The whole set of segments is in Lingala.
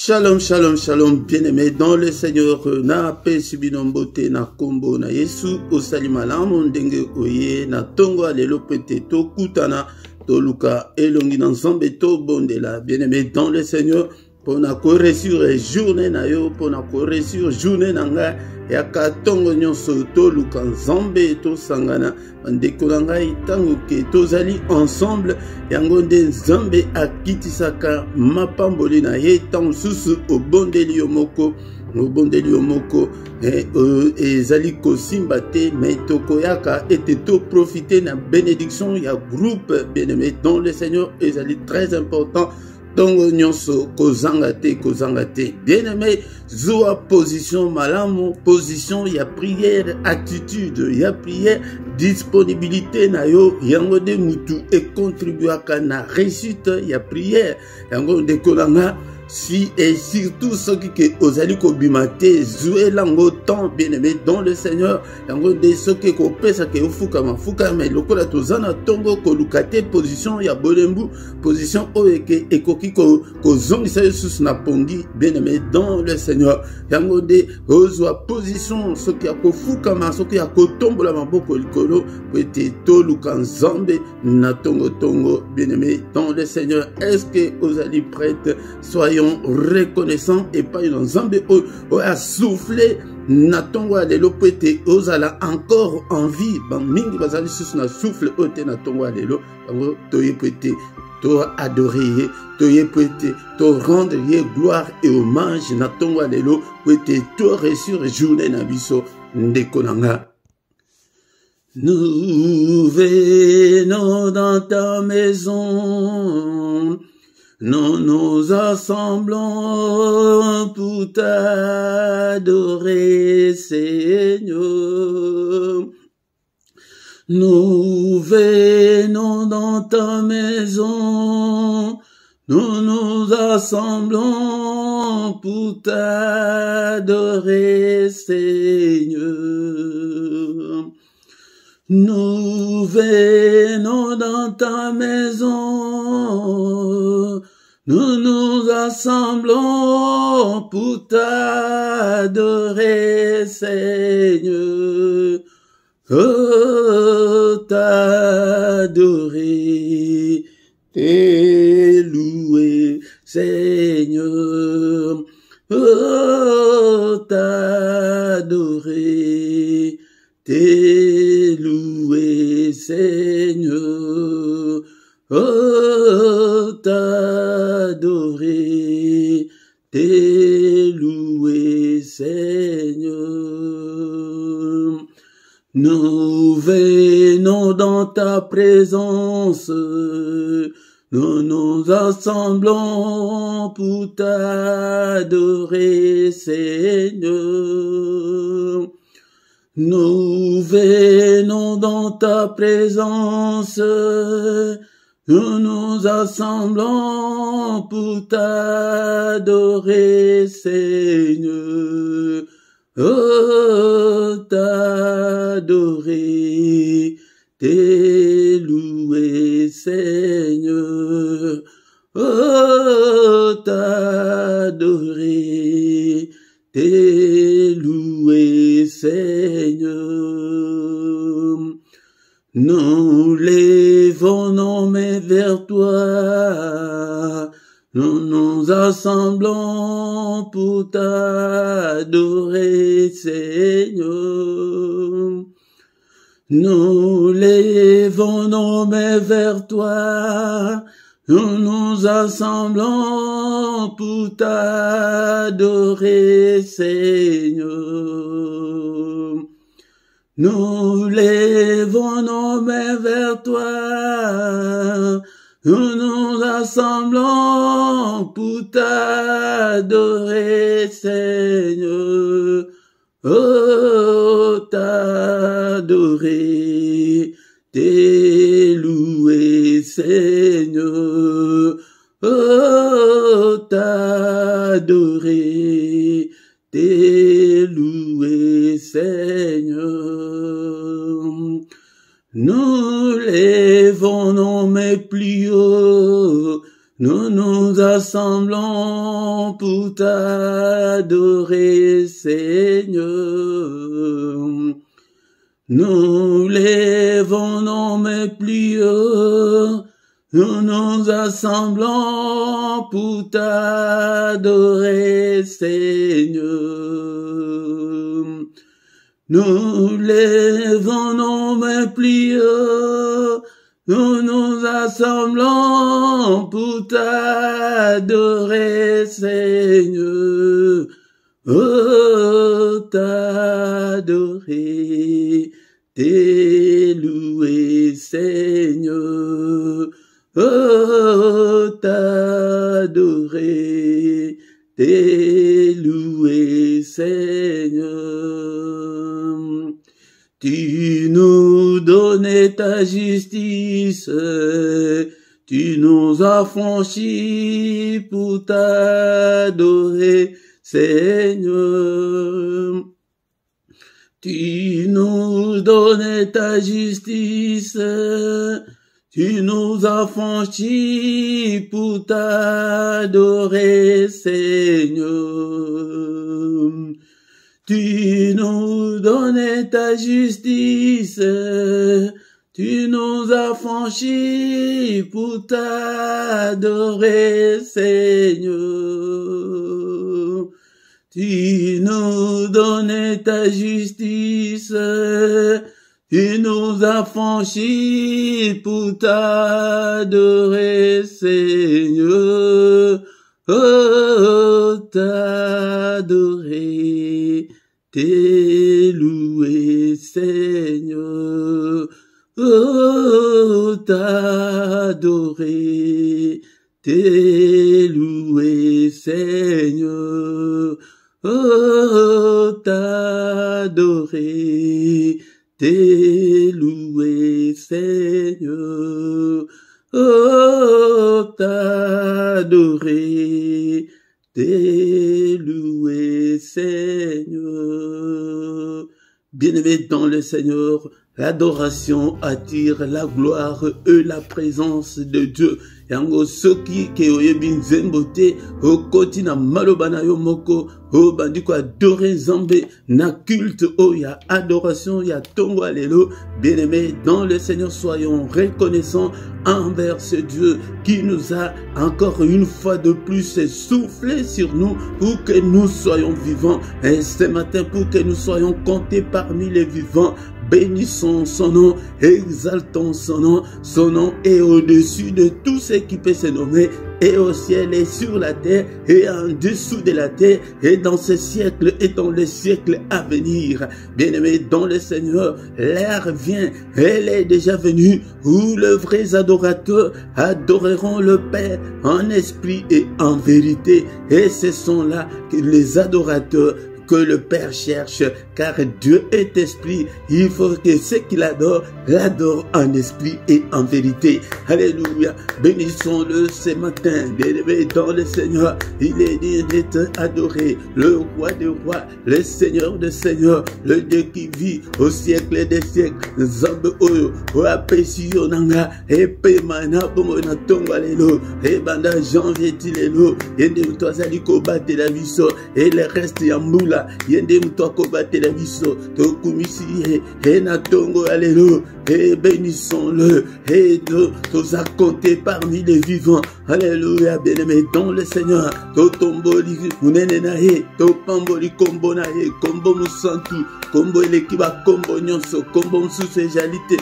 Shalom, shalom, shalom, bien-aimés dans le Seigneur, na paix subinombote na kombo na Yesu, osali malamu ndenge oye, na tongo alelo pete to kutana, to luka elongi na nzambe to bondela, bien-aimés dans le Seigneur, pour na kore sur journée na yo, pour na kore sur journée na nga, yaka tongo nyonso to luka nzambe to sangana, bandeko na ngai tango ke tozali ensemble, yango nde nzambe akitisaka mapamboli na ye tango susu obondeli yo moko, ezali kosimba te, mais tokoyaka ete to profiter na bénédiction ya groupe bien-aimé dans le Seigneur, ezali très important. Tongo nyonso kozanga te. Bien-aimé, zoa position malamu, position ya prière, attitude ya prière, disponibilité na yo, yango de mutu et contribuaka na réussite ya prière, yango de kolanga. Si et surtout ceux qui osali ko bimate jouer lango temps bien-aimé dans le Seigneur, yango de ceux qui ko pesa ke ufuka mafuka mais lokola tozana tongo ko lukate position ya bolembu, position oeke ekoki ko zongisa Yesus na pongi bien-aimé dans le Seigneur, yango de ozwa position ceux qui ko fuka ma ceux qui ko tombola maboko likolo pete to lukanzambe na tongo bien-aimé dans le Seigneur. Est-ce que osali prête? Soyons reconnaissants et pas une nzambe a soufflé na tongo alelo pete ozala encore en vie ban mingi bazali susu na souffle ote na tongo alelo yango toye pete to adorer toye pete to rendre ye gloire et hommage na tongo alelo pete to réussir journée na biso ndeko nanga. Nous venons dans ta maison, nous nous assemblons pour t'adorer, Seigneur. Nous venons dans ta maison, nous nous assemblons pour t'adorer, Seigneur. Nous venons dans ta maison, nous nous assemblons pour t'adorer, Seigneur. Oh, t'adorer, t'élouer, Seigneur. Oh, t'adorer, t'élouer, Seigneur. Oh, t'adorer, t'élouer, Seigneur. Nous venons dans ta présence, nous nous assemblons pour t'adorer, Seigneur. Nous venons dans ta présence, nous nous assemblons pour t'adorer, Seigneur. Oh, t'adorer, t'élouer, Seigneur. Oh, t'adorer, t'élouer, Seigneur. Nous levons nos mains vers toi, nous nous assemblons pour t'adorer, Seigneur. Nous levons nos mains vers toi, nous nous assemblons pour t'adorer, Seigneur. Nous levons nos mains vers toi, nous nous assemblons pour t'adorer, Seigneur. Oh, t'adorer, t'élouer, Seigneur. Oh, t'adorer, t'élouer, Seigneur. Nous levons nos mains plus haut, nous nous assemblons pour t'adorer, Seigneur. Nous lèvons nos mains plus haut, nous nous assemblons pour t'adorer, Seigneur. Nous lèvons nos mains plus haut, nous nous assemblons pour t'adorer, Seigneur. Oh, t'adorer, t'élouer, Seigneur. Oh, t'adorer, t'élouer, Seigneur. Tu nous donnais ta justice, tu nous as franchis pour t'adorer, Seigneur. Tu nous donnais ta justice, tu nous as franchis pour t'adorer, Seigneur. Tu nous donnais ta justice, tu nous as franchis pour t'adorer, Seigneur. Tu nous donnais ta justice, tu nous as franchis pour t'adorer, Seigneur. Oh, t'adorer, t'élouer, Seigneur. Oh, t'adorer, t'élouer, Seigneur. Oh, t'adorer, t'élouer, Seigneur. Oh, t'adorer, t'élouer, Seigneur. Bien-aimés dans le Seigneur, l'adoration attire la gloire et la présence de Dieu. Yango soki ke oyebi nzembo te okoti na maloba na yo moko o bandiko adorer Nzambe na culte o ya adoration ya tongo alelo. Bien-aimés dans le Seigneur, soyons reconnaissants envers ce Dieu qui nous a encore une fois de plus soufflé sur nous pour que nous soyons vivants. Et ce matin, pour que nous soyons comptés parmi les vivants, bénissons son nom, exaltons son nom est au-dessus de tout ce qui peut se nommer, et au ciel et sur la terre, et en dessous de la terre, et dans ce siècle et dans le siècle à venir. Bien-aimés dans le Seigneur, l'heure vient, elle est déjà venue, où les vrais adorateurs adoreront le Père en esprit et en vérité. Et ce sont là que les adorateurs que le Père cherche, car Dieu est esprit. Il faut que ceux qui l'adorent, l'adorent en esprit et en vérité. Alléluia. Bénissons-le ce matin, bien-aimés dans le Seigneur. Il est digne d'être adoré, le roi des rois, le Seigneur des seigneurs, le Dieu qui vit au siècle des siècles. Nzambe oyo, oapesi yo nanga, epe mana bomo na tongo alelo, et banda janvier tilelo, yende mutwazali ko bate la viso, et le reste ya mbula. Yende mutwako bate la viso, tokumisi et na tongo alelo, et bénissons-le, et tous à compter parmi les vivants. Alléluia, bien-aimés dans le Seigneur. Totomboli munene na ye, topamboli kombo na ye, kombo musantu, kombo elekiba, kombo nyonso, kombo msuse jalite.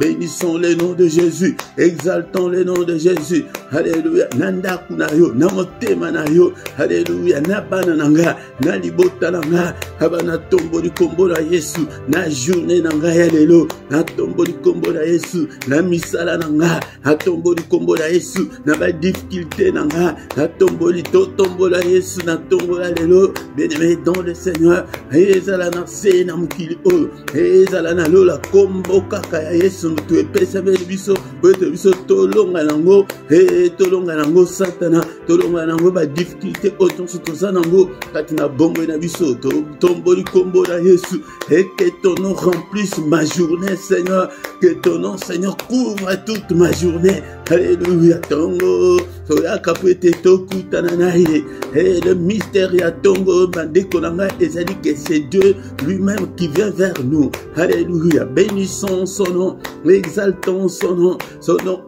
Bénissons le nom de Jésus, exaltons le nom de Jésus. Alléluia. Nanda kunayo, namotema nayo. Alléluia. Nabana nanga, na libota nanga, abana tombo di kombo la Yesu, na journée nanga ya lelo, na tombo di kombo la Yesu, na misala nanga, na tombo di kombo la Yesu, na ba difficulté nanga, na tombo di tombo la Yesu, na tombo la lelo. Bien-aimé dans le Seigneur, ezala na se na mukili o, ezala na lola kombo kaka ya Yesu mutu epesa be biso, bete biso tolonga nango, tolonga nango Satana, tolonga nango ba difficulté otonso tozanango kati na bombo na biso, tombo di kombo la Yesu, et que ton nom remplisse ma journée, Seigneur, que ton nom, Seigneur, couvre toute ma journée. Alléluia, Tongo, Soyaka Pwete Toku Tananaye, et le mystère ya Tongo, Bandekolanga, et ça dit que c'est Dieu lui-même qui vient vers nous. Alléluia, bénissons son nom, exaltons son nom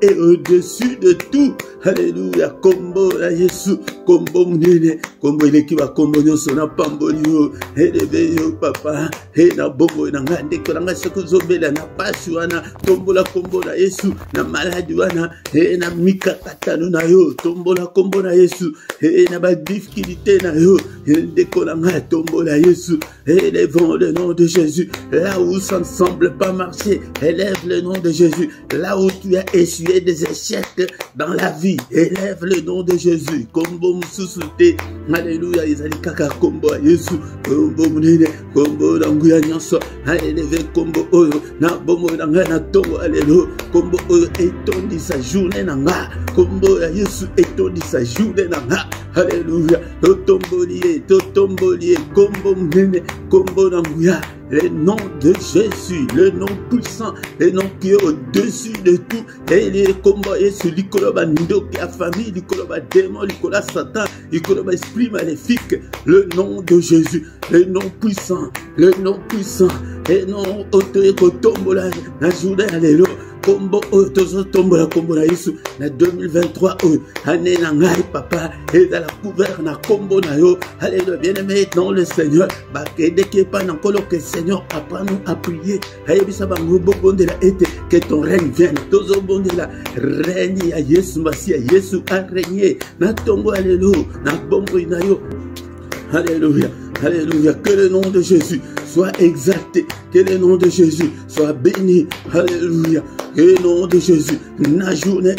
est au-dessus de tout. Alléluia, Kombo la Yesu, Kombo Mnene, Kombo Lekiba, Kombo Nyosona Pambolio, et le veilleux papa, et na Bongo, na Dekolanga, ce que Zobela, na Pashuana, Tombola Kombo la Yesu, na Maladuana, et na Mika Katanu na yo, Tombola Kombo la Yesu, et na ba difficulté na yo, et Dekolanga, Tombola Yesu, élèvons le nom de Jésus, là où ça ne semble pas marcher, élève le nom de Jésus, là où tu as essuyé des échecs dans la vie, élève le nom de Jésus, Kombo Msusute, Alléluia, Isali Kaka Kombo Yesu, Kombo Munene, Kombo Languya Nyanso, élève Kombo Oyo, na Bomo Nanga na Tongo, Alléluia, Kombo Oyo étondi sa journée nanga, Kombo Yesu étondi sa journée nanga, Alléluia, Totombolié, Kombo Munene, Kombo Languya. Le nom de Jésus, le nom puissant, le nom qui est au-dessus de tout. Et il est comme celui qui a la famille, qui a démon, qui a Satan, qui a esprit maléfique. Le nom de Jésus, le nom puissant, le nom autour la journée, alléluia. Kombo Tombola Kombo na Yesu na 2023 année na ngai papa et dans la couvert na Kombo na yo. Alléluia, bien-aimé dans le Seigneur, dès qu'il pas dans que Seigneur apprends-nous à prier. Ayebisa bango bondela ete que ton règne vienne. Tozo bondela règne à Yesu Masia, Yesu a régné na Tongo, alléluia, na Bongo na yo. Alléluia, alléluia, que le nom de Jésus soit exalté, que le nom de Jésus soit béni, alléluia, que le nom de Jésus, na journée,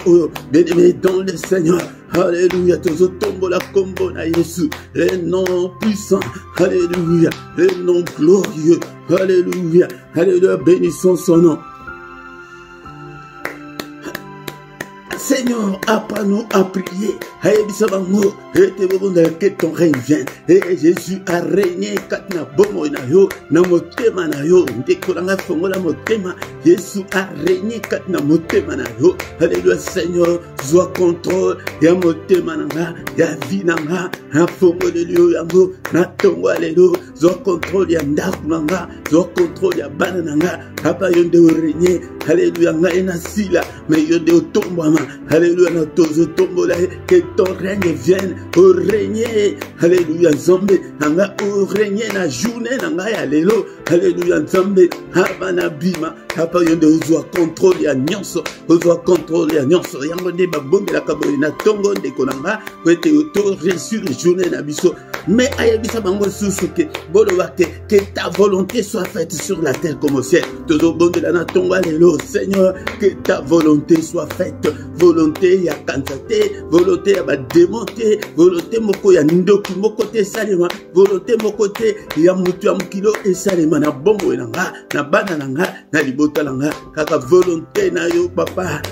bien-aimé dans le Seigneur, alléluia, tozo tombo la Kombo na Yesu, le nom puissant, alléluia, le nom glorieux, alléluia, alléluia, bénissons son nom. Seigneur, apprends-nous à prier. Que ton règne vienne. Et Jésus a régné katna bomo na yo, na motema na yo. Ndekolanga fongola motema. Jésus a régné katna motema na yo. Alléluia, Seigneur, sois contrôle. Ya motema na ya vie na nga. Na fongo de liyo yango. Na tongo alléluia. Sois contrôle ya ndaku na nga. Sois contrôle ya bana na nga. Papa yonde o régné. Alléluia, nga ena sila. Mais yonde o tombama. Alléluia, na tozo tombola. Que ton règne vienne, au régner, alléluia, Nzambe, nanga au régner na journée, nanga alléluia, alléluia, Nzambe, habana bima, papa yonde ozwa contrôle ya nyonso, ozwa contrôle ya nyonso, yango nde babonge la kaboli na tongo nde konanga, kwete auto reçu le journée na biso, mais ayebisa bango susuke, boloba que ta volonté soit faite sur la terre comme au ciel, tozo bonge la na tongo alléluia, Seigneur, que ta volonté soit faite, volonté ya kansate, volonté ya démonter, volonté moko ya ndoki moko te salema, volonté moko te ya mutu ya mukilo e salema na bongo nanga, na bana nanga, na libota nanga, kaka volonté na yo papa,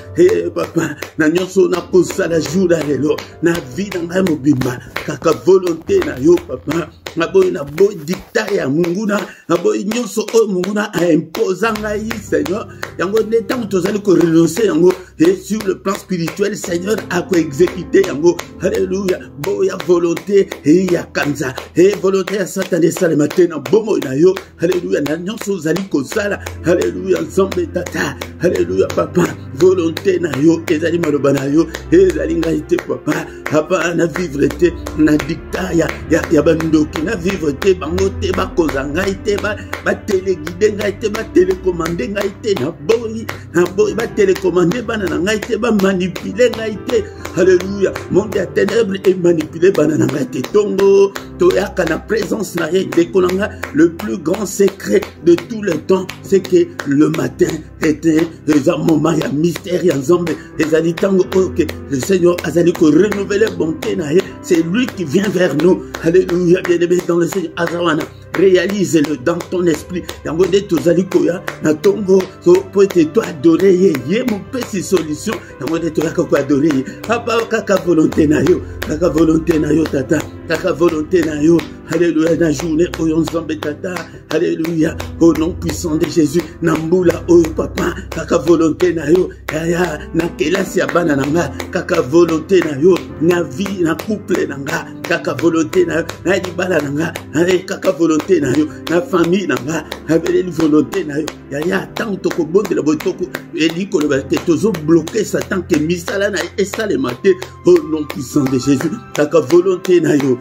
papa, na nyonso na kosala jour lelo, na vie nanga mobimba, kaka volonté na yo papa, na boy dictat ya munguna, na boy nyonso o munguna a imposer ngai Seigneur, yango de temps tozali ko renoncer yango, et sur le plan spirituel Seigneur a ko exécuter yango. Alléluia, boya volonté et ya kanza et volonté à Satan de sale matin na bomo na yo. Alléluia, na nyonso zali ko sala. Alléluia, Nzambe tata. Alléluia, papa, volonté na yo ezali maloba na yo ezali ngai te papa. Papa na vivre te na dicta ya bandoki na vivre te bango te ba koza ngai te ba téléguider ngai te ba télécommander ngai te na boyi ba télécommander bana na ngai te ba manipuler ngai te. Alléluia, monde ya ténèbres et manipuler bana na ngai te tongo toyaka na présence na ye dekolanga. Le plus grand secret de tout le temps c'est que le matin était un moment ya mystère ya Nzambe ezali tango que le Seigneur azali ko renouveler bonté na ye, c'est lui qui vient vers nous. Alléluia, bien-aimé dans le Seigneur azawana, réalise-le dans ton esprit. Yango de tozali koya na tongo so peut toi adorer ye mon petit solution. Yango de toi ko adorer papa kaka volonté na yo, kaka volonté na yo tata, kaka volonté na yo. Alléluia, la journée, oh Nzambe Tata, Alléluia, au nom puissant de Jésus, Nambula, oh Papa, kaka volonté na yo, yaya, na kelasi ya bana nanga, kaka volonté na yo, na vie, na couple nanga, kaka volonté na yo, na libala nanga, kaka volonté na yo, na famille nanga, avec volonté na yo, yaya, tant toko bonde la botoko, eliko le bate, tozo bloqué Satan que misala na esa le matin, au nom puissant de Jésus, kaka volonté na yo,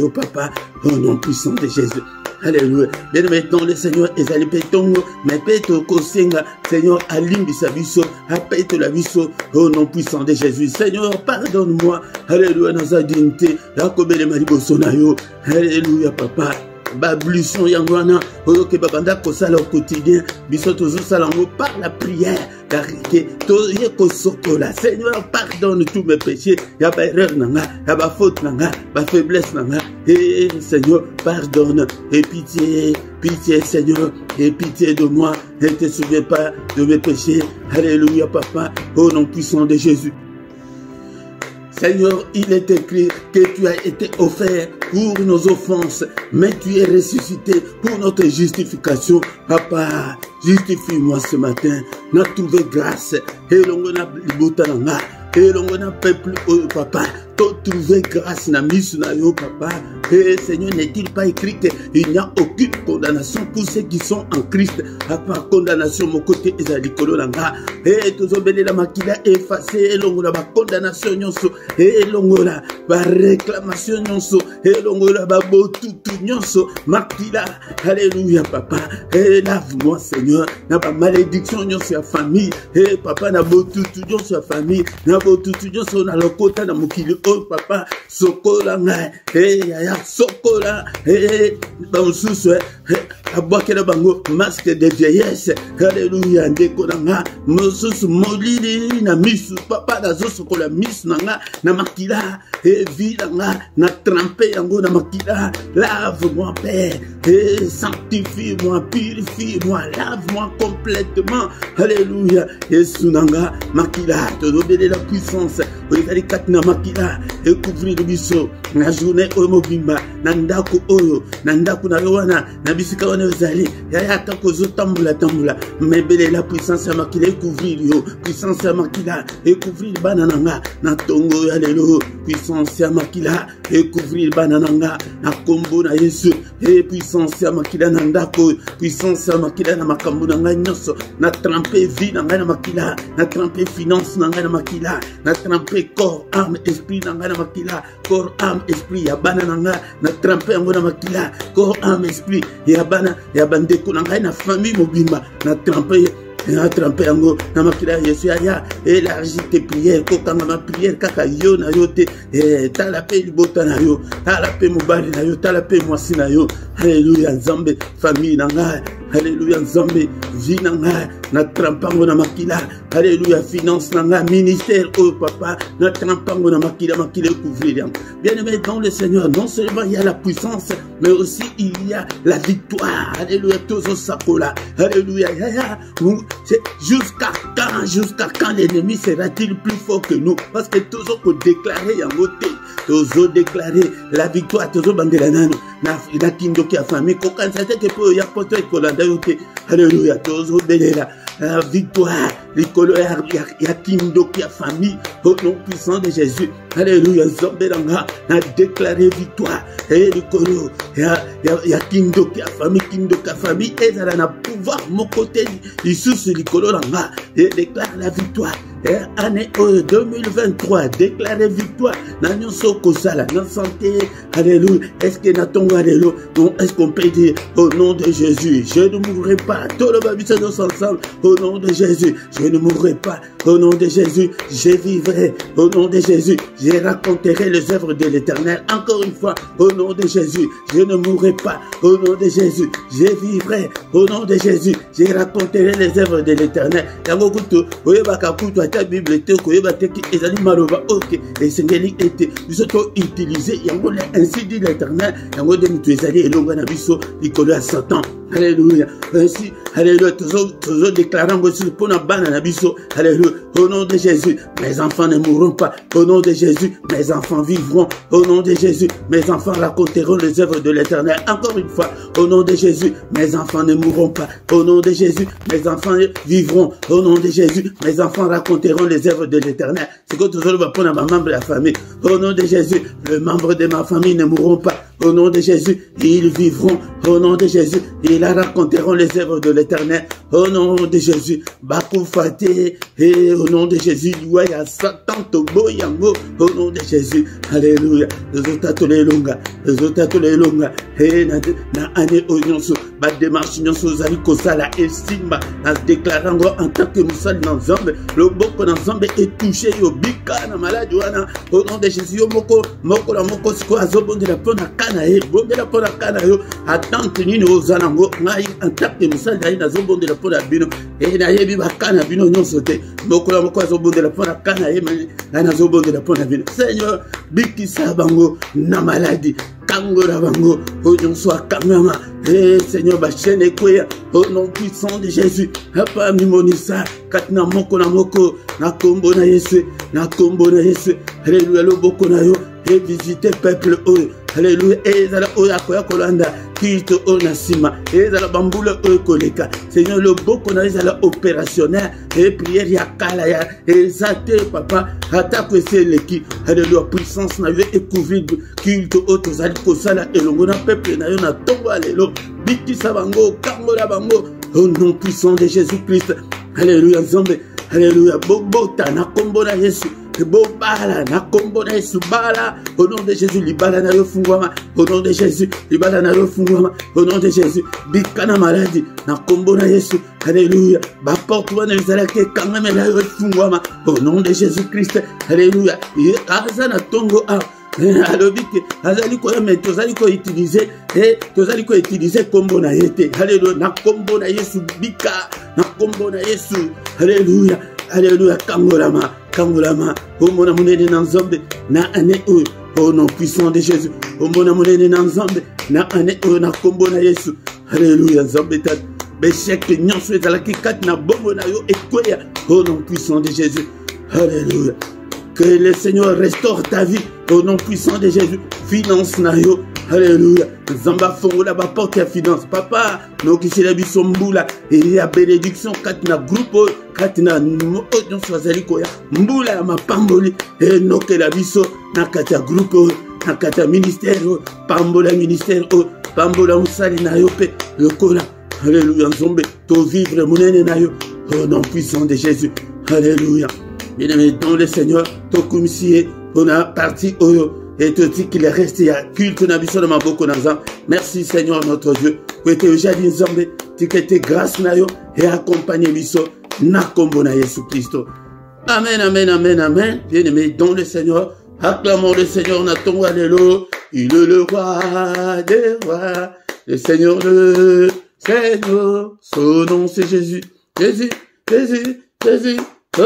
Papa, au nom puissant de Jésus. Alléluia. Bien maintenant le Seigneur ezali petongo, mais peto kosenga, Seigneur alimbi sa biso, apete la biso, au nom puissant de Jésus. Seigneur, pardonne-moi. Alléluia, dans sa dignité, la kobele mariboso na yo. Alléluia, Papa. Bablution yangwana, oyoke babanda kosala au quotidien, biso tozo salango par la prière, karike, toye kosokola. Seigneur, pardonne tous mes péchés, ya ba erreur nanga, ya ba faute nanga, ba faiblesse nanga, et Seigneur, pardonne, et pitié, pitié Seigneur, et pitié de moi, ne te souviens pas de mes péchés. Alléluia, Papa, au nom puissant de Jésus. Seigneur, il est écrit que tu as été offert pour nos offenses, mais tu es ressuscité pour notre justification. Papa, justifie-moi ce matin. N'a trouvé grâce. Et l'on a libotananga. Et l'on a peuple, papa. Trouver grâce na misu na yo, Papa. Et Seigneur, n'est-il pas écrit qu'il n'y a aucune condamnation pour ceux qui sont en Christ? À part condamnation, mon côté ezali kololanga. Et tozobele la makila effacé, et longola ba condamnation nyonso, et longola ba réclamation nyonso, et longola ba botutu nyonso, makila. Alléluia, Papa. Et lave-moi, Seigneur, na ba malédiction nyonso ya famille. Et Papa, na botutu nyonso ya famille, na botutu nyonso na lokota na mokili. Oh Papa, sokola ngai, yaya sokola, bansusu, abwakela bango masque de vieillesse. Alléluia, ndeko nanga, mosusu molili na misu, Papa nazo sokola misu nanga na makila, vie nanga na trempe yango na makila. Lave-moi Père, sanctifie-moi, purifie-moi, lave-moi complètement. Alléluia, Yesu nanga makila, tozobele la puissance, oyekali kati na makila. Et couvrir le biso, na journée omobimba, nandaku oyo, nandaku na yowana, na bisika wana ozali, yaya takozo tambula, mais belle la puissance à makila, et couvrir yo, puissance à makila, et couvrir banananga, na tongo yalelo, puissance à makila, et couvrir banananga, na kombo na Yesu, et puissance à makila nandako, puissance à makila na makambo nanga nyoso, na tremper vie nanga na makila, na tremper finance nanga na makila, na tremper corps, âme, esprit nanga na makila, corps, âme, esprit, yabana nanga, na trempe yango na makila, corps, âme, esprit, yabana, yabandeko nanga na famille mobimba, na trempe yango na makila Yesu ya élargis tes prières, kokanga ma prière kaka yo na yo te, tala pe libota na yo, tala pe mobali na yo, tala pe mwasi na yo. Alléluia, Nzambe, famille nanga, alléluia, Nzambe, vie nanga, na trempango na makila, alléluia, finance nanga, ministère, oh Papa, na trempango na makila couvrir. Bien aimé dans le Seigneur, non seulement il y a la puissance, mais aussi il y a la victoire. Alléluia, tozo sakola, alléluia, jusqu'à quand l'ennemi sera-t-il plus fort que nous? Parce que tozo ko déclarer en côté, tozo déclarer la victoire, tozo bandela nano, na kindo qui a famille, kokansate que pour ya poto ekolanda yote. Alléluia, tozo belela la victoire, l'écolo ya kindo qui a famille, au nom puissant de Jésus. Alléluia, Zambelanga, na déclaré victoire. Et l'écolo ya kindo qui a famille, et ça a pouvoir mon côté, il sous l'écolo langa, et déclare la victoire. Année 2023, déclarer victoire. N'ayons soko sala, na santé, alléluia. Est-ce que n'attendons alléluia? Non, est-ce qu'on peut dire au nom de Jésus, je ne mourrai pas. Tout le monde ensemble, au nom de Jésus, je ne mourrai pas. Au nom de Jésus, je vivrai. Au nom de Jésus, je raconterai les œuvres de l'Éternel. Encore une fois, au nom de Jésus, je ne mourrai pas. Au nom de Jésus, je vivrai. Au nom de Jésus, je raconterai les œuvres de l'Éternel. Ta Bible te koyeba te ki ezali maloba ok esengeli ete biso to utiliser yango ainsi dit l'Éternel yango de mutu ezali elonga na biso likolo ya Satan Alléluia. Ainsi, alléluia, toujours déclarant aussi pour la banane à biso. Alléluia. Au nom de Jésus, mes enfants ne mourront pas. Au nom de Jésus, mes enfants vivront. Au nom de Jésus, mes enfants raconteront les œuvres de l'Éternel. Encore une fois, au nom de Jésus, mes enfants ne mourront pas. Au nom de Jésus, mes enfants vivront. Au nom de Jésus, mes enfants raconteront les œuvres de l'Éternel. C'est que toujours va prendre ma membre de la famille. Au nom de Jésus, les membres de ma famille ne mourront pas. Au nom de Jésus, ils vivront. Au nom de Jésus, ils raconteront les œuvres de l'Éternel. Au nom de Jésus, Bakoufate. Et au nom de Jésus, Yuaya Satan Tobo Yango. Au nom de Jésus, alléluia. Les autres les longa. Et na année oignon ba démarche nyonso zali kosala estimba na déclarant en tant que musal dans Zambé. Le boko dans Zambé est touché yo bika na maladie wana. Au nom de Jésus, yo moko la moko siko azobonde la pona kana e bonde la pona kana yo attente ni no zanango ngai en tant que musal dai na zobonde la pona bino e na yebi bakana bino nyonso te moko la moko azobonde la pona kana e na zobonde la pona bino. Seigneur biki sabango na maladie Kangora bango, au nom soit kamama, et Seigneur bachene kwea, au nom puissant de Jésus, hapa mimonisa, katna moko na moko, na kombo na Yesu, alléluia le boko na yo, et visiter peuple eux, alléluia, et zala oya koya kolanda, Kito onasima, et zala bambula eux koleka, Seigneur le boko na zala opérationnel, et prière ya kala ya, et zate papa, attaque c'est l'équipe, alléluia puissance na yo et couvrir culte autres zali kosala elongo na peuple na yo na tombo alelo, biki sabango, kangola bango, au nom puissant de Jésus-Christ, alléluia Zambé, alléluia bobota na kombo na Yesu. Bobala na kombo na Yesu bala au nom de Jésus libala na yo fungwama au nom de Jésus libala na yo fungwama au nom de Jésus bikana maladie na kombo na Yesu alléluia ba porte wana ezala ke kangame na yo fungwama au nom de Jésus Christ alléluia aza na tongo a alobike azali ko mais tozali ko utiliser et tozali ko utiliser kombo na yete alléluia na kombo na Yesu bika na kombo na Yesu alléluia alléluia kangolama au mon amour dans Zambé, na année au nom puissant de Jésus, au mon amour dans Zambé, na année na kombo na Yesu, alléluia Zambé tat, bechek nyonso ezala ki kat na bombo na yo ekoya, au nom puissant de Jésus, alléluia. Que le Seigneur restaure ta vie, au nom puissant de Jésus, finance na yo, alléluia. Zamba fongola ba porte ya finance, papa, no kisela biso mbula, et ya bénédiction katina groupe, katina odon swazali koya, mbula ya mapamboli, et no ke la biso, na katia groupe, na katia ministère, pambola ministère, pambola musali na yo pe, le kola, alléluia, Zombe, to vivre monene na yo, au nom puissant de Jésus, alléluia. Bien-aimé dans le Seigneur, to kumisié, on a parti oyo, et te dit qu'il est resté à culte na biso na maboko na Nzambe. Merci Seigneur notre Dieu, pour être au jardin Nzambe, tu que tes grâces na yo, et accompagner biso na kombo na Jésus Christ. Amen, amen, amen, amen. Bien-aimé dans le Seigneur, acclamons le Seigneur, na tongo alléluia. Il est le roi des rois, le Seigneur, son nom c'est Jésus, Jésus, Jésus, Jésus. Oh,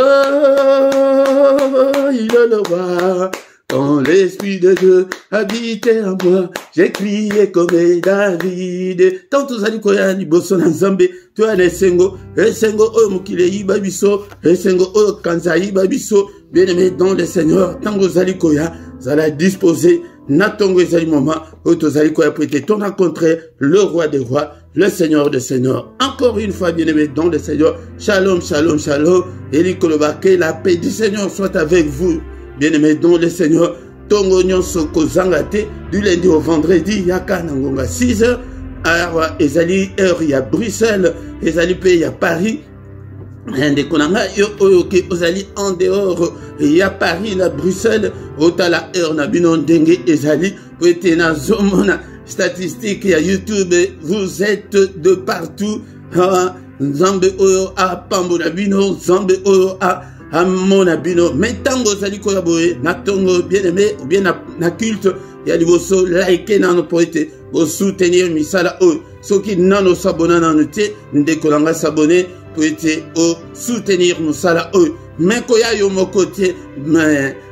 il est le roi. Quand l'Esprit de Dieu habitait en moi, j'ai crié comme David. Tant tous ali koya liboso na Nzambe, tu as esengo o mukile yiba biso, esengo o kanza yiba biso, bien-aimé dans le Seigneur, tango zali koya, zala disposer, na tongo zali moment, o to zali koya prêter ton rencontrer le roi des rois, le Seigneur des seigneurs. Encore une fois, bien-aimé dans le Seigneur, shalom, shalom, shalom, et que la paix du Seigneur soit avec vous. Bien-aimé dans le Seigneur, Tongo Nyonso Kozangate, du lundi au vendredi, Yaka Nangonga 6h, Awa Ezali heure, ya Bruxelles, Ezali pays, ya Paris, Inde Konanga, Oyoke, Ozali en dehors, ya Paris, la Bruxelles, Otala heure, Nabino Dengue, Ezali, Wetena Zomona, statistique, ya YouTube, vous êtes de partout, Zambe Oyo a Pambo Nabino, Zambe Oyo a mon abino, mais tango zali koyaboye, na tongo bien aimé, ou bien na culte, ya liboso, like nano poete, pour soutenir misala o, ceux qui nano s'abonnent nano te, ndekolanga s'abonner, poete o soutenir misala o, mekoya yo mokote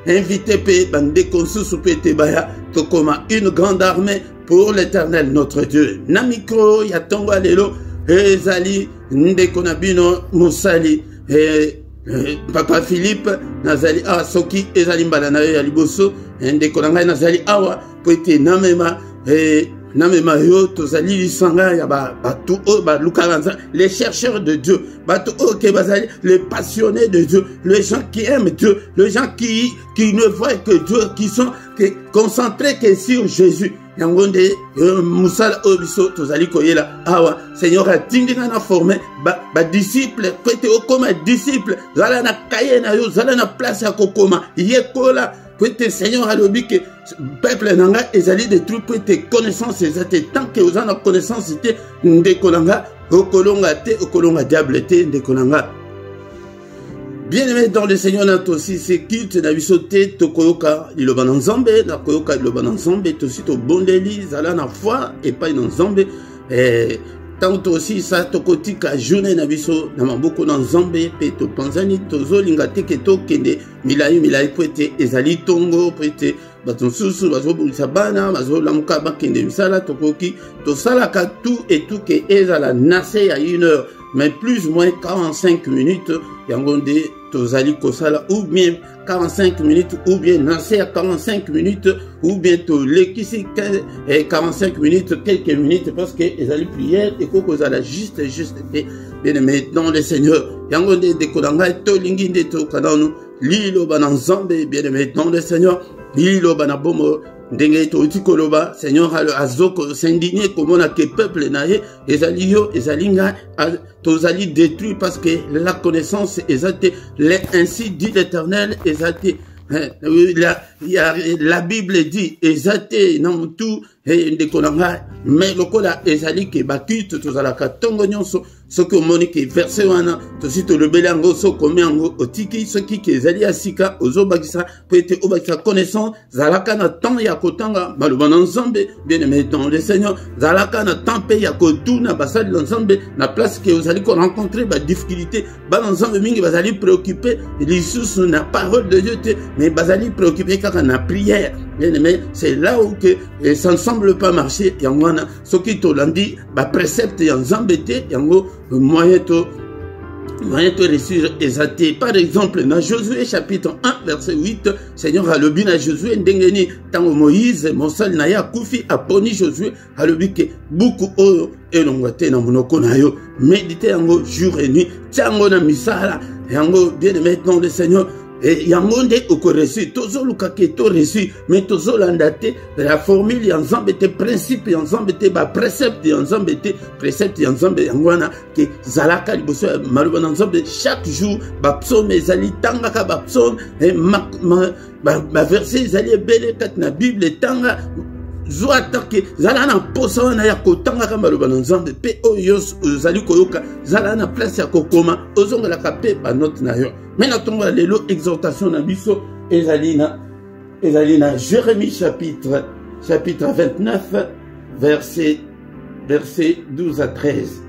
invité pe bande konsusu pe te baya to koma une grande armée pour l'Éternel notre Dieu. Na micro ya tongo lelo ezali ndeko na bino musali Papa Philippe nazali awa soki ezali mbala na yo ya liboso ndeko na ngai nazali awa po ete namema yo tozali lisanga ya batu o ba lukalanza les chercheurs de Dieu batu o ke bazali les passionnés de Dieu, les gens qui aiment Dieu, les gens qui ne voient que Dieu, qui sont concentrés que sur Jésus. Yangonde musala obiso tozali koyela awa Seigneur a tindinga na former ba disciple kwete okoma disciple zala na kaye na yo zala na place ya kokoma yekola kwete Seigneur alobi ke peuple nanga ezali détruit kwete connaissance ezate tant que vous en connaissance te ndekolanga okolonga te okolonga diable te ndekolanga. Bien-aimé dans le Seigneur, notre aussi, c'est culte, na bisote, tokoyoka, iloba na nzambe, na koyoka, iloba na nzambe, tosi to bondeli, zala na foi, et pas na nzambe, tant aussi, ça, tokotika, journée na biso, na maboko na nzambe, pe to panzani, tozo, lingate, keto, kende, milai, poete, ezali tongo, poete, baton susu, bazo, bulisabana, bazo, lamuka, bakende, misala, tokoki, to salaka, tout et tout, ke ezala, nase, à 1 heure, mais plus ou moins 45 minutes, yangonde, tozali kosala, ou bien 45 minutes, ou bien lancer à 45 minutes, ou bien to lekisi 45 minutes, quelques minutes, parce que les ali prière, et qu'on kozala juste, bien aimé dans le Seigneur, yangonde de kodanga, to lingi de to kanano, lilo bananzambe, bien aimé dans le Seigneur, lilo banabomo, ndenge to utikoloba Seigneur azoko s'indigner comme on a que peuple naie ezali yo ezalinga tozali détruit parce que la connaissance ezate ainsi dit l'Éternel ezate la Bible dit ezate nam tout ndekolanga mais lokola ezali ke bakite tozalaka tongo nyonso soki omoni ke verset wana tosi tolobeli yango soki omi yango otiki soki ke ezali ya sika ozobakisa po ete obakisa connaissance zalaka na temps ya kotanga maloba na nzambe bien aimé dans le Seigneur zalaka na temps mpe ya kotuna basali na nzambe na place ke ozali korencontre badifficulté bana nzambe mingi bazali préoccupé lisusu na parole de Dieu te mais bazali préoccupé kaka na prière bien aimé c'est là où que ça ne semble pas marcher yango wana soki tolandi précepte ya nzambe te yango moyen to réussir ezate. Par exemple na Josué chapitre 1 verset 8 Seigneur alobi na Josué ndengeni tango Moïse mosali na ya kufi aponi Josué alobi ke buku oyo elongwa te na monoko na yo médite yango jour et nuit tiango na misala yango bien aimé dans le Seigneur. Et yangonde oko reçu tozo lukake to reçu mais tozo landate la formule yanzambe te principe yanzambe te ba précepte yanzambe te précepte yanzambe yangwana ke zalaka liboso maluba yanzambe chaque jour ba psaume ezali tangaka ba psaume ba verset ezali ebele kati na Bible tanga zwa take zala na posa wana ya kotanga kama loba na nzambe pe oyo zali koyoka zala na place ya kokoma ozongela ka pe ba note na yo mena tonga lelo exhortation na biso ezali na Jérémie chapitre 29 verset 12 à 13.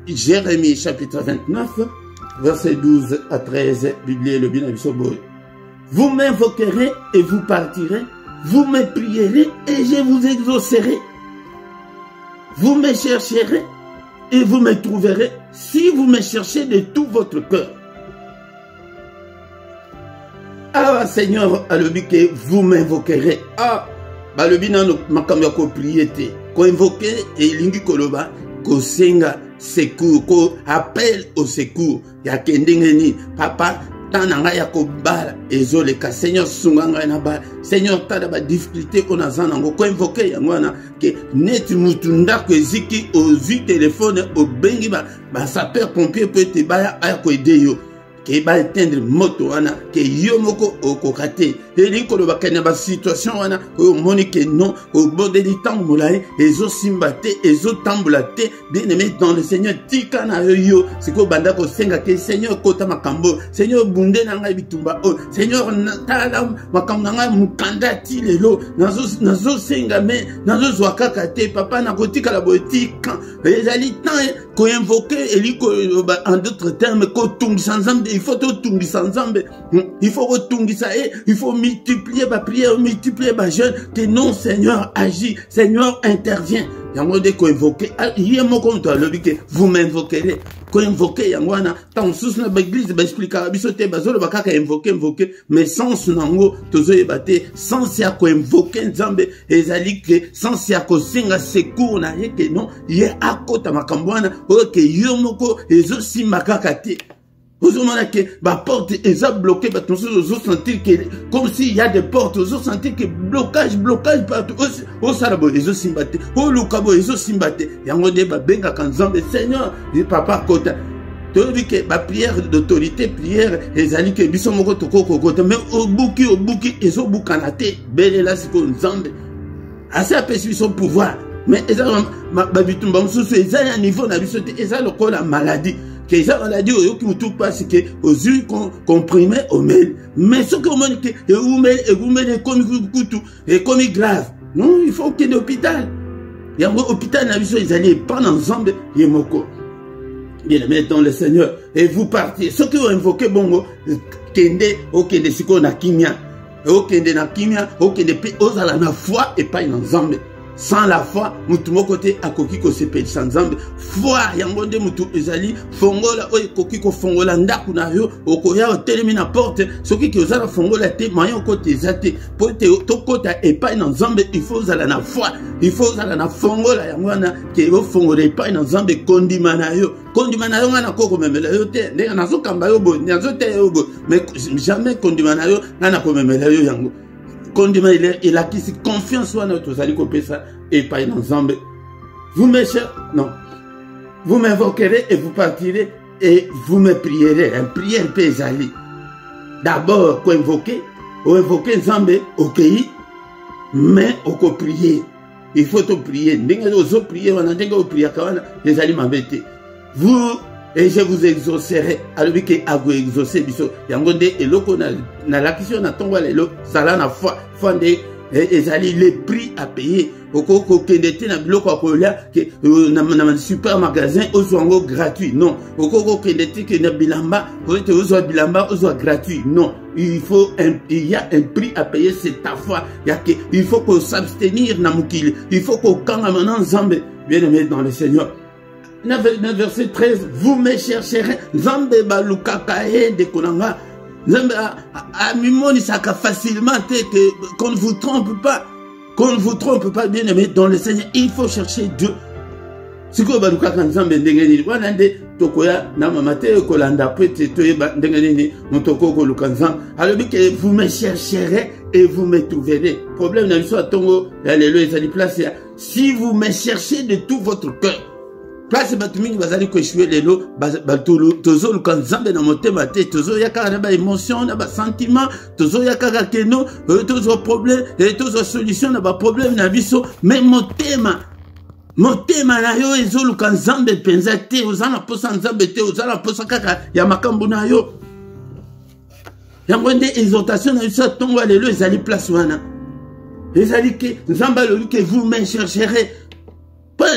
Jérémie chapitre 29 verset 12 à 13 Bible le bien biso boy. Vous m'invoquerez et vous partirez. Vous me prierez et je vous exaucerai. Vous me chercherez et vous me trouverez si vous me cherchez de tout votre cœur. Ah Seigneur, alobi que vous m'invoquerez. Ah, balobi nano makambo ya ko prier te. Ko invoquer et lingi koloba ko senga secours, ko appel au secours. Ya kendengeni papa tananga ya kobala ezoleka Seigneur sunganga na ba Seigneur tada ba difficulté on azana ngo ko invoquer yango na ke neti mutunda ko eziki ozu téléphone obengi ba sapeur pompier peut te baya aya ko aider yo ke ba éteindre moto wana ke yo moko okokate elingi koloba kanya ba situation wana omoni ke non obodeli tambola ezosimba te ezotambola te. Bien-aimé dans le Seigneur, tika na yo siko banda ko senga ke Seigneur kota makambo, Seigneur bunde na ngai bitumba o, Seigneur tala makambo na ngai mukanda ti lelo nazo senga me nazo zwa kaka te papa na kotika la botika ezali temps ko invoquer eliko en d'autres termes ko tungisa nzambe, il faut to tungisa nzambe, il faut retungisa il faut multiplier ba prière, multiplier ba jeûne que non Seigneur agit, Seigneur intervient. Yango de ko invoquer hier mo comme toi le que vous m'invoquerez ko invoquer yango na tant sous na l'église ba expliquer biso te bazolo bakaka invoquer mais sans nango tozo ebate sans ya ko invoquer nzambe ezali que sans ya ko singa secours na ye que non ye akota makambwana o que yo moko ezo simakaka te. Vous avez que la porte est bloquée, vous sentir que comme s'il y a des portes, vous sentir que blocage partout. Au sarabo, ils ont simbaté. Au lukabo, ils ont simbaté. Yango de benga kanzambe, Seigneur, dit papa kota. Tu as vu que la prière d'autorité, prière, les alliés que biso moko toko kota, mais au bouki, ils ont boukanate. Belle là, c'est comme nzambe. Assez aperçu son pouvoir. Mais ils ont ma bitumba msusu, ils ont un niveau na biso, ils ont le corps la maladie. Que ça on a dit au qui tout passe que aux yeux comprimé au mail mais ce que on dit que ou mail comme couteau et comme grave non il faut qu'il y ait l'hôpital il y a un hôpital na biso ils allaient pas ensemble yemoko bien mais dans le Seigneur et vous partez ce que vous invoquez bongo kende okende siko na kimia okende na kimia okende pe ozala na foi et pas ensemble. Sans la foi, mutu moko te akoki ko sepeli sanzambe. Foi yango nde mutu ezali fongola oyo koki ko fongola ndaku na yo okoya otelemi na porte soki ki ozala fongola te mayo ko te zate po te tokota epai na nzambe il faut zala na foi il faut zala na fongola yango na ke yo fongola epai na nzambe kondima na yo ngana ko komemela yo te ndenge nazo kamba yo bo nazo te yo bo mais jamais kondima na yo ngana komemela yo yango. Condiment il a qui confiance en notre salut ça et pas dans Zambé. Vous me non. Vous m'invoquerez et vous partirez et vous me prierez. Un prière pézali. D'abord, quoi invoquer? Ou invoquer Zambé, ok, mais on peut prier. Il faut te prier. Vous prier, on a dit que vous priez les alliés m'embêter. Vous et je vous exaucerai. Alors que à vous exaucer biso yangonde eloko na la question na tonga lelo sala na foi de ezali les prix à payer okoko kendete na biloko akolia ke na super magasin ozwango gratuit non okoko kendete ke na bilamba ote ozwa bilamba ozwa gratuit non il y a un prix à payer c'est ta foi il faut qu'on s'abstenir na mukili il faut qu'on kanga maintenant Nzambe bien aimé dans le Seigneur. Verset 13, vous me chercherez. Nzambe balukaka de konanga. Nzambe a mimoni saka facilement qu'on ne vous trompe pas. Qu'on ne vous trompe pas, bien aimé, dans le Seigneur. Il faut chercher Dieu. Si vous balukaka nzambe ndengeni, wanande tokoya na mamate kolanda pete toyeba ndengeni mutoko koluka nzambe. Alors que vous me chercherez et vous me trouverez. Problème na biso atongo ya lelo ezali place ya si vous me cherchez de tout votre cœur. Place batumini bazali ko échouer lelo tozo luka nzambe na motema te tozo yaka na ba émotion na ba sentiment tozo yaka keno tozo problème et tozo solution na ba problème na biso mais motema na yo ezo luka nzambe penza te ozana posa nzambe te ozana posa kaka ya makambo na yo yango nde exhortation na biso tongo lelo ezali place wana ezali ke nzamba lo que vous me chercherez.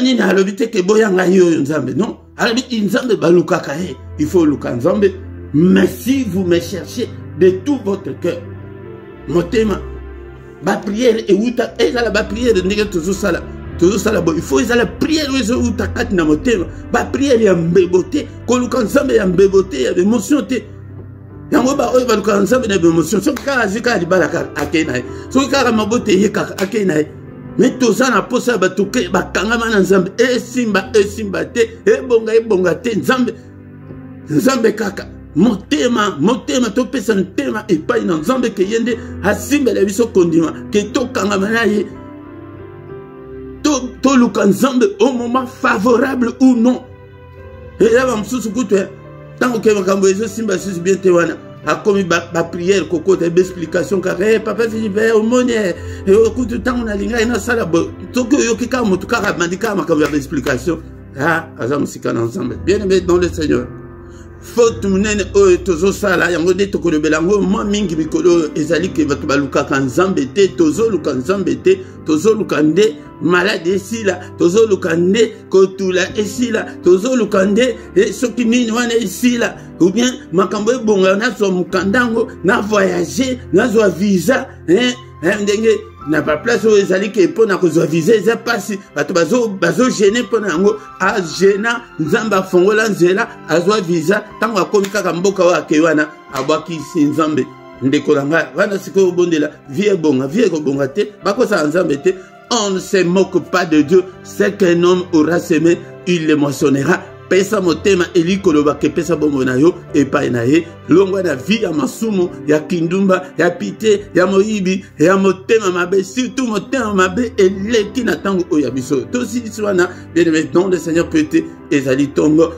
Ni na alobite ke boyanga yo nzambe non alobite nzambe balukaka il faut luka nzambe mais si vous me cherchez de tout votre cœur motema ba prière et uta ezala ba prière ndenge tozo sala bo il faut ezala prière ezo uta kati na motema ba prière ya mbebote ko luka nzambe ya mbebote ya émotion te yango ba oyo baluka nzambe na émotion so ka zika di balaka akena so ka mabote yeka akena. Mais tout ça n'a pas ça batuke bakangama na nzambe esimba te ebonga te nzambe kaka motema to pesa ntema epai na nzambe ke yende asimba la biso kondima ke to kangama na ye to luka nzambe au moment favorable ou non et là va msusu kutwe tango ke makambo ezo simba susu bien te wana a commis ma prière, coco, des explications, car papa, si je vais au monnaie, et au coup de temps, on a l'ingé, on a ça là-bas. Tout que yo qui a mon tout cas, mandika, ma caméra d'explication. Ah, azam sikana ensemble. Bien aimé dans le Seigneur. Faute munene o tozo sala yango de tokolo belango moi mingi bikolo ezali ke bato baluka kanzambe te tozo luka nzambe te tozo luka nde malade esila tozo luka nde kotula esila tozo luka nde soki nini wana esila ou bien makambo ebonga na so mukandango na voyager na zo visa ndenge na pas place où ezali ke pona kozwa visa eza pasi bato bazo gêner pona yango a gêna nzamba fongola nzela azwa visa tango akomi kaka mboka wa kewana abaki nzambe ndeko langa wana siko bondela vie bonga te bakosa nzambe te. On ne se moque pas de Dieu, c'est qu'un homme aura semé il le moissonnera. Pesa motema eli koloba ke pesa bongo na yo epai na ye longwa na vie ya masumu ya kindumba ya pite ya moyibi ya motema mabe surtout motema mabe eleki na tango oya biso to si swana bien aimé dans le Seigneur peut-être ezali tongo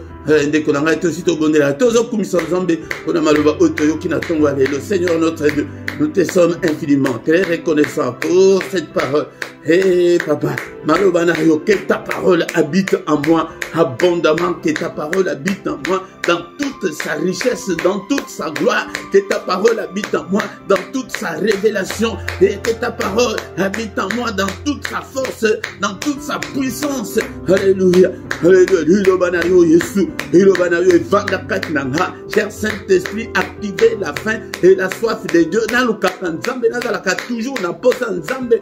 ndeko na ngai tosi tobondela tozo kumisa nzambe pona maloba otoyo ki na tongo lelo. Seigneur notre Dieu, nous te sommes infiniment très reconnaissants pour cette parole. Hey papa, maloba na yo, que ta parole habite en moi abondamment, que ta parole habite en moi dans toute sa richesse, dans toute sa gloire, que ta parole habite en moi dans toute sa révélation, et que ta parole habite en moi dans toute sa force, dans toute sa puissance. Alléluia, alléluia. Cher Saint-Esprit, activez la faim et la soif de Dieu. Toujours na posa nzambe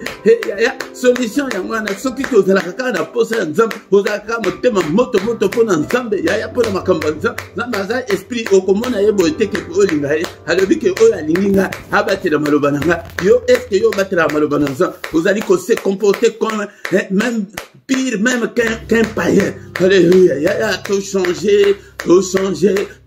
solution ya mwana soki tozalaka kaka na posa ya nzambe ozalaka motema moto mpona nzambe yaya mpona makambo ya nzambe aza esprit okomona ye boye te ke olinga ye alobi ke oyo alingi nga abatela maloba na nga yo eske yo obatela maloba na nzambe ozali kose comporter comme même pire même qu'un païen. Alléluia. Yaya to changer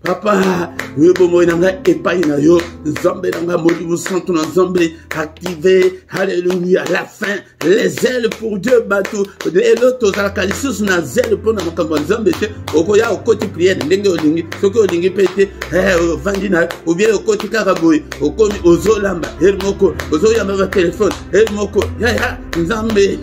papa we bomo nanga epai na yo nzambe nanga molibu santo na nzambe activer alléluia la fin les ailes pour Dieu bato et l'autre za kalisus na zèle pour na makambo nzambe te okoya okoti prière ndenge olingi soki olingi pete vandina ou bien okoti karaboy okomi ozolamba elmoko ozoyamba ba téléphone elmoko yaya nzambe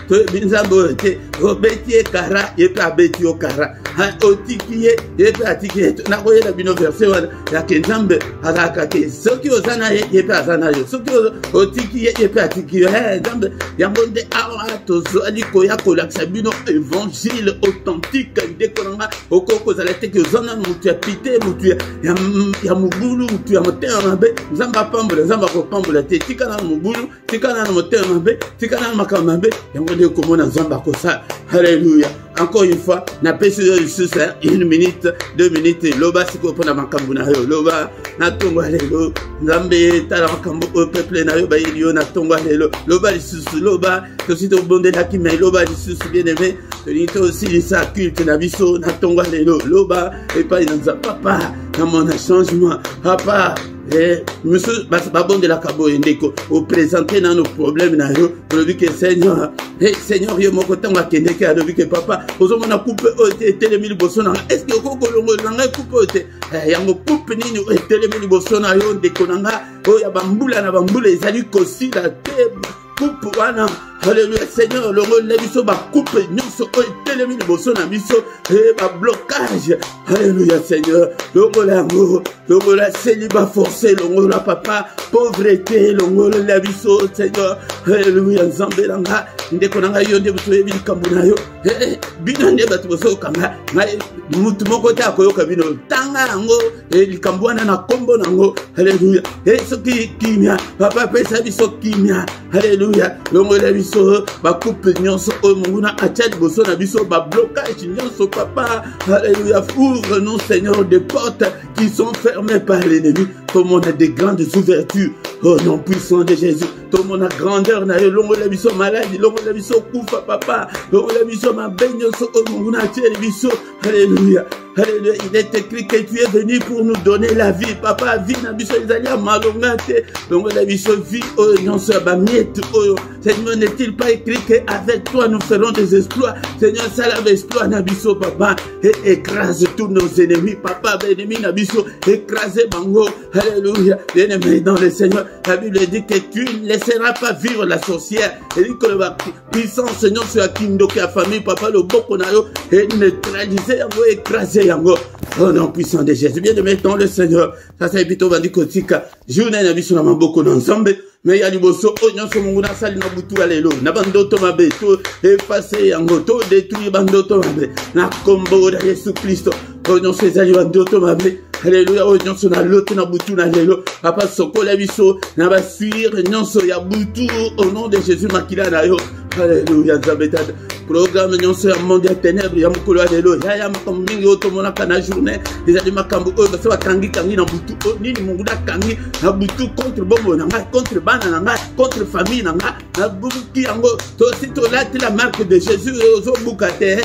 to binzambo te obeti kara yepa beti okara otikiye yepe atikiye na koyela bino verset wana ya kenzambe azaka ke soki ozana yepe azana yo soki otikiye yepe atikiye nzambe yango nde awa tozali koya kolakisa bino évangile authentique ndekolanga okoko zala te ke ozana mutu ya pite mutu ya mubulu mutu ya motema mabe nzambe apambola nzambe akopambola te tika na mubulu tika na motema mabe tika na makambo mabe yango nde komona nzambe akosala. Alléluia. Encore une fois, na pesi sur 1 minute, 2 minutes, loba siko pona makambo na yo, loba na tongo lelo, nzambe tala makambo au peuple na yo ba ilio na tongo lelo, loba lisusu loba, to sito bondela ki mais loba lisusu bien aimé, to aussi sa culte na biso na tongo lelo, loba et pas dans papa, na mon changement, papa. Monsieur Babon de la Cabo Ndeko, au présenter dans nos problèmes, pour le que Seigneur, Seigneur, yo moko tanga kendeke a que papa, ozomo na coupe télémili bosona, est-ce que koko longo nanga coupe te, yango coupe nini télémili bosona yo ndeko nanga, o ya bambula na bambula ezali kosi la table. Coupe wana, alléluia Seigneur, le rôle de biso ba coupe nyonso o telemi liboso na biso e ba blocage, alléluia Seigneur, le rôle la célibat forcé, le rôle la papa, pauvreté, le rôle la biso Seigneur, alléluia Nzambe langa, ndeko nanga yo nde buto yebi kambo na yo, bino nde batu boso kanga, ngai mutu moko ta koyoka bino tanga yango e likambo wana na kombo nango, alléluia, e soki kimia, papa pesa biso kimia, alléluia. Longo la biso ba coupe nyonso o munguna achadi boso na biso ba blocage nyonso papa alléluia ouvre-nous Seigneur des portes qui sont fermées par l'ennemi. Tout le monde a des grandes ouvertures au nom puissant de Jésus. Tout le monde a grandeur na yo longo la biso maladie longo la biso kufa papa longo la biso ma benyo so o munguna achadi biso alléluia Alléluia. Il est écrit que tu es venu pour nous donner la vie. Papa, vie na biso ezali ya malonga te. Donc la biso vie oyo nyonso ya bamiete oyo. Seigneur, n'est-il pas écrit qu'avec toi nous ferons des exploits? Seigneur, salve exploit na biso papa et écrase tous nos ennemis. Papa, ennemi na biso, écrase bango. Alléluia. Bien-aimé dans le Seigneur, la Bible dit que tu ne laisseras pas vivre la sorcière. Et dit que la puissance Seigneur sur la kindo qui a famille papa le boko na yo et neutraliser yango, écraser yango. Oh non, puissant de Jésus. Bien-aimé dans le Seigneur, ça c'est plutôt vandi kotika. Journée na biso na maboko na nzambe. Mais il y a du bosso, oh non, ce monguna sali na butu alelo. Na bandoto mabe, to effacer yango, to détruire bandoto mabe. Na combo de Jésus Christ. Oh non, ces alliés bandoto mabe. Alléluia, oh non, na loto na butu na lelo. Papa soko la biso, na basuir, non, so ya butu, au nom de Jésus makila na yo. Alléluia, Zabetad. Programme non sur monde des ténèbres, ya mukolo alelo. Ya makambi otomona kana journée. Les alliés makambo eux parce que kangi kangi na butu. Oh nini monguna kangi na butu contre bombo na contre bana na contre famille na buki yango. To si to là la marque de Jésus ozo bukate.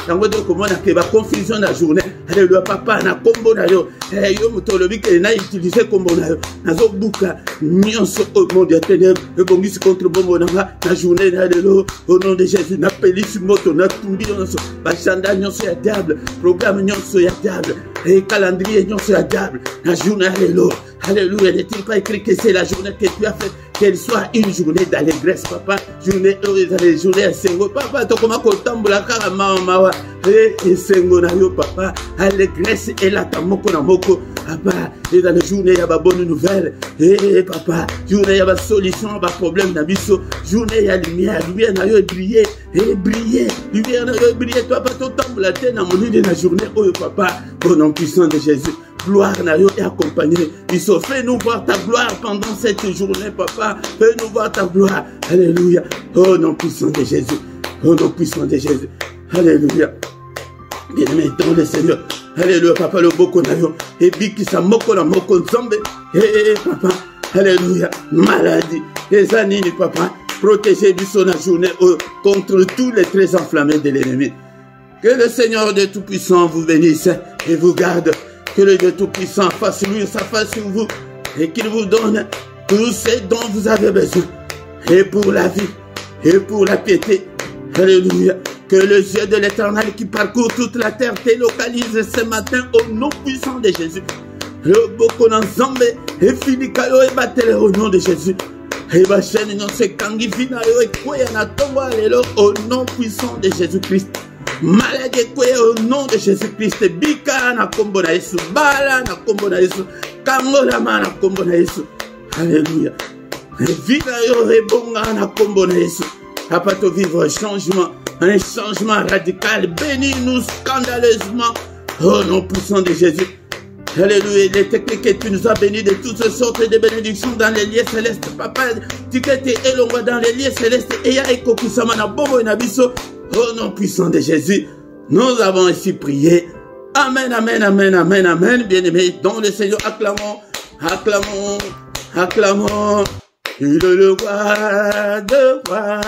Yango de komona ke ba confusion na journée. Alléluia papa na kombo na yo. Yo mutolobi ke na utiliser kombo na yo. Nazo buka nyonso au monde des ténèbres. E bongisi contre bombo na journée na lelo. Au nom de Jésus na pelisi moto na tumbi nyonso. Ba chanda nyonso ya diable. Programme nyonso ya diable. Et calendrier nyonso ya diable. Na journée lelo. Alléluia, n'est-il pas écrit que c'est la journée que tu as faite, qu'elle soit une journée d'allégresse, papa, journée heureuse, journée sengo, papa, to koma kotambola kaka mawa, et sengo na yo, papa, allégresse et la tamoko na moko, papa, et dans la journée, il y a bonne nouvelle, et papa, journée, il y a solution, il y a problème na biso, journée, il y a lumière na yo, briller, et briller, lumière na yo, briller, toi, papa, to tambola te na moni de la journée, oh, papa, au nom puissant de Jésus. Gloire na yo et accompagné. Il se fait nous voir ta gloire pendant cette journée, papa. Fais-nous voir ta gloire. Alléluia. Oh non puissant de Jésus. Oh non puissant de Jésus. Alléluia. Bien-aimé dans le Seigneur. Alléluia, papa, le boko na yo. Et biki sa moko na moko nzambe. Papa. Alléluia. Maladie. Les anini, papa. Protégez du son la journée contre tous les traits enflammés de l'ennemi. Que le Seigneur de Tout-Puissant vous bénisse et vous garde. Que le Dieu Tout-Puissant fasse lui sa face sur vous et qu'il vous donne tout ce dont vous avez besoin. Et pour la vie, et pour la piété. Alléluia. Que le Dieu de l'Éternel qui parcourt toute la terre te localise ce matin au nom puissant de Jésus. Le boko n'ensemble et fini kayo et batele au nom de Jésus. Et ma chaîne non se kangi fina yo et quoi na tomba lelo au nom puissant de Jésus-Christ. Maladie au nom de Jésus-Christ. Bika na kombo na Yesu. Bala na kombo na Yesu. Kangola na kombo na Yesu. Alléluia. Vida yo rebonga na kombo na Yesu. Papa to vivre un changement radical. Bénis-nous scandaleusement. Au nom puissant de Jésus. Alléluia. Il est écrit que tu nous as bénis de toutes sortes de bénédictions dans les lieux célestes. Papa, tu que tu es élongé dans les lieux célestes. Et ya eko kusama na bobo na biso. Au nom puissant de Jésus, nous avons ainsi prié. Amen, amen, amen, amen, amen. Bien-aimés, dans le Seigneur, acclamons, acclamons, acclamons. Il est le roi de roi,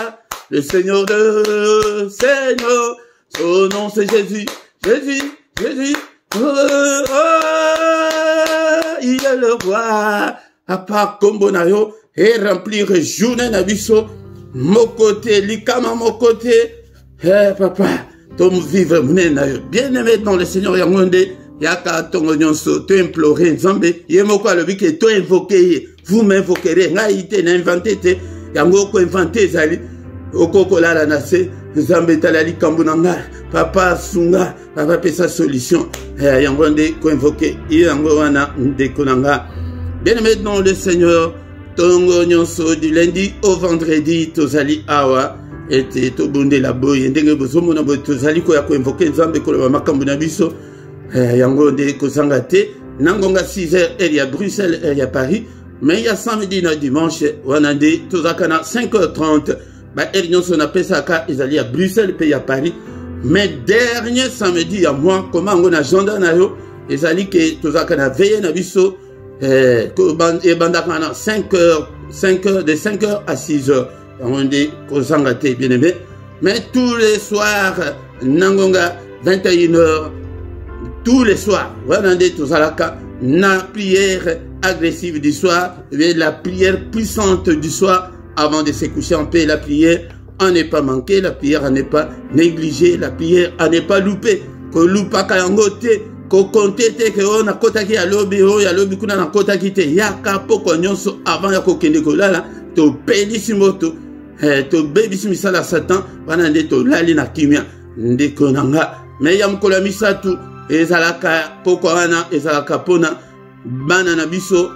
le Seigneur de Seigneur. Son nom c'est Jésus, Jésus, Jésus. Oh, il est le roi. À part Kombonayo et remplir journée nabiso. Mon côté, l'ikama mon côté. Papa, tom vivre bien-aimé dans le Seigneur Yangonde, yaka tongo nyonso, to implorer Nzambe, yemoko alobi ke to invoquer, vous m'invoquerez, ngaite na inventé te, yango ko inventé zali, okoko la nase, Nzambe talali kambunanga, papa sunga, papa pesa solution, yangonde ko invoquer, yango wana ndekonanga. Bien-aimé dans le Seigneur, tongo nyonso du lundi au vendredi, tozali awa. Et to bonde la boy ndenge bozomo na boy tozali ko ya ko invoquer Nzambe ko la makambo na biso yango de ko sangate nangonga 6h il y a Bruxelles il y a Paris mais il y a samedi na dimanche wanande tozakana 5h30 ba erion son appelle ça ka ezali à Bruxelles puis à Paris mais dernier samedi à moi comment on a agenda na yo ezali ke tozakana veiller na biso ko bandaka na 5h de 5h à 6h. On dit qu'on s'en bien aimé. Mais tous les soirs, Nangonga, 21h, tous les soirs. Voilà nde tozalaka na prière agressive du soir, la prière puissante du soir avant de se coucher en paix. La prière à ne pas manquer, la prière à ne pas négliger, la prière à ne pas louper. Ko lupa kayangote, ko kontete ke on a kotaki ya lobi kuna na kotaki te yaka poko nyonso avant ya kokende kolala to pelisi moto to bebisi misala Satan wana nde to lali na kimia ndeko nanga me ya mkola misatu ezalaka poko wana ezalaka pona bana na biso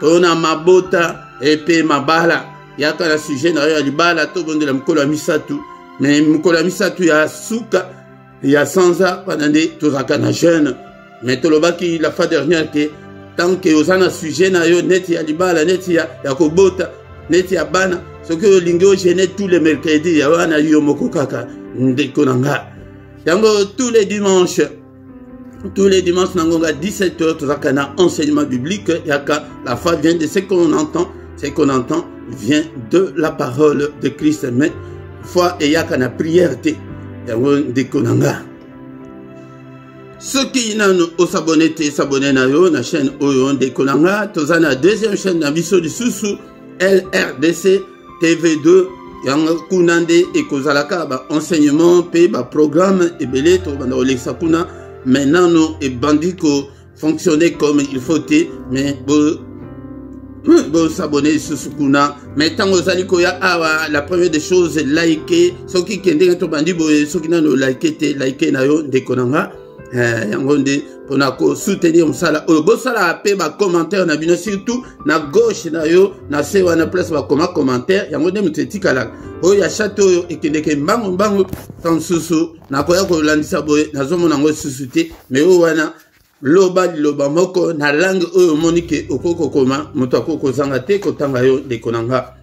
pona mabota epe mabala yaka na sujet na ya libala to bondela mkola misatu me mkola misatu ya suka ya sanza wana nde tozaka na jeune mais tolobaki la fois dernière que tant que osana sujet na yo neti ya libala neti ya kobota neti ya bana ce que lingo gêner tous les mercredis ya wana yo moko kaka ndeko nanga yango tous les dimanches nangonga 17h tozaka na enseignement biblique yaka la foi vient de ce qu'on entend vient de la parole de Christ mais foi et yaka na prière te yango ndeko nanga. Ceux qui n'ont pas s'abonner na yo na chaîne Oyo ndeko nanga tozana deuxième chaîne na biso lisusu LRDC TV2 yanga kunande ekozalaka ba enseignement pe ba programme ebele to banda oleksa kuna maintenant no e bandiko fonctionner comme il faut mais bo s'abonner lisusu kuna mais tango zali ko ya awa la première des choses liker ceux qui kende to bandi bo ceux qui n'ont liker na yo ndeko nanga yango nde pona ko soutenir msala oyo bosala pe ba commentaire na bino surtout na gauche na yo na se wana place ba commentaire yango nde mutetikala oyo ya chate oyo ekendeke mbango tan susu na koya ko landisa boye nazomona ngo susu te mais oyo wana loba moko na langue oyo monike okoko koma moto akoko zanga te kotanga yo ndeko nanga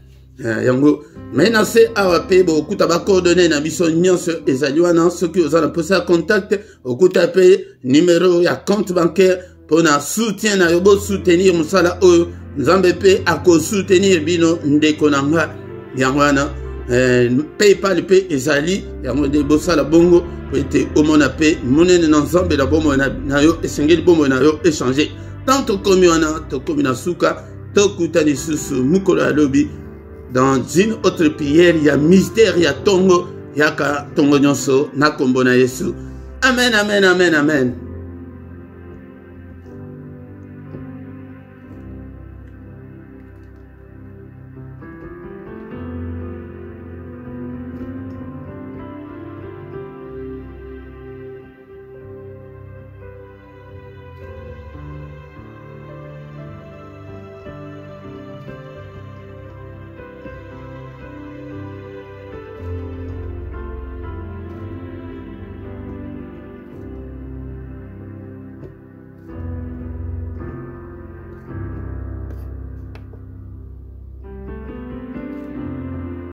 yango maintenant c'est awape bokuta ba coordonnées na biso nyonso ezali wana soki ozana posa contact okuta pe numéro ya compte bancaire pona soutien na yo bo soutenir musala oyo nzambe pe ako soutenir bino ndeko nanga yango wana PayPal pe ezali yango de bosala bongo ete omona pe monene na nzambe la bomo na yo esengeli bomo na yo échanger tant tokomi wana tokomi na suka tokutani susu mukolo ya lobi dans une autre prière, il y a mystère, il y a tongo, il y a tongo nyonso, na kombo na Yesu. Amen, amen, amen, amen.